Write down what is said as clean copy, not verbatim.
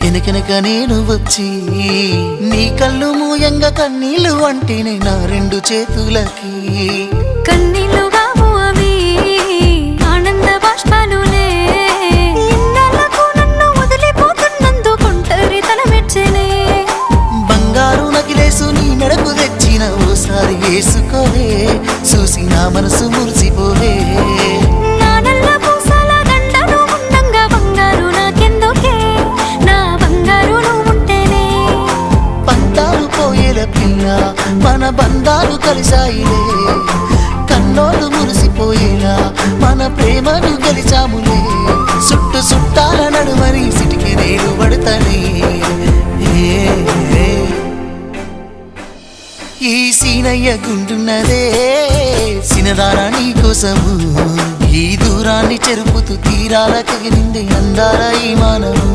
ఎనకెనక నేను వచ్చి నీ కళ్ళు మూయంగా కన్నీళ్ళు అంటేనే నా రెండు చేతులకి కన్నీళ్ళు కావు అవి ఆనంద బాష్పాలులే ఇన్నాళ్ళకు నన్ను వదిలిపోతున్నందుకుంటరి తల మెచ్చనే బంగారు నగిలేసు నీ మెడకు తెచ్చిన ఓసారి వేసుకోవే చూసి నా మనసు మురిసిపోవే మన బంధాలు కలిసాయిలే కన్నోళ్ళు మురిసిపోయేలా మన ప్రేమను గెలిచాములే చుట్టు చుట్టాల నడుమని సిటికి నేను పడతానే ఈ సీనయ్య గుంటున్నదే సినదారా నీ కోసము ఈ దూరాన్ని చెరుపుతూ తీరాల కగిలింది అందాల ఈ మానవు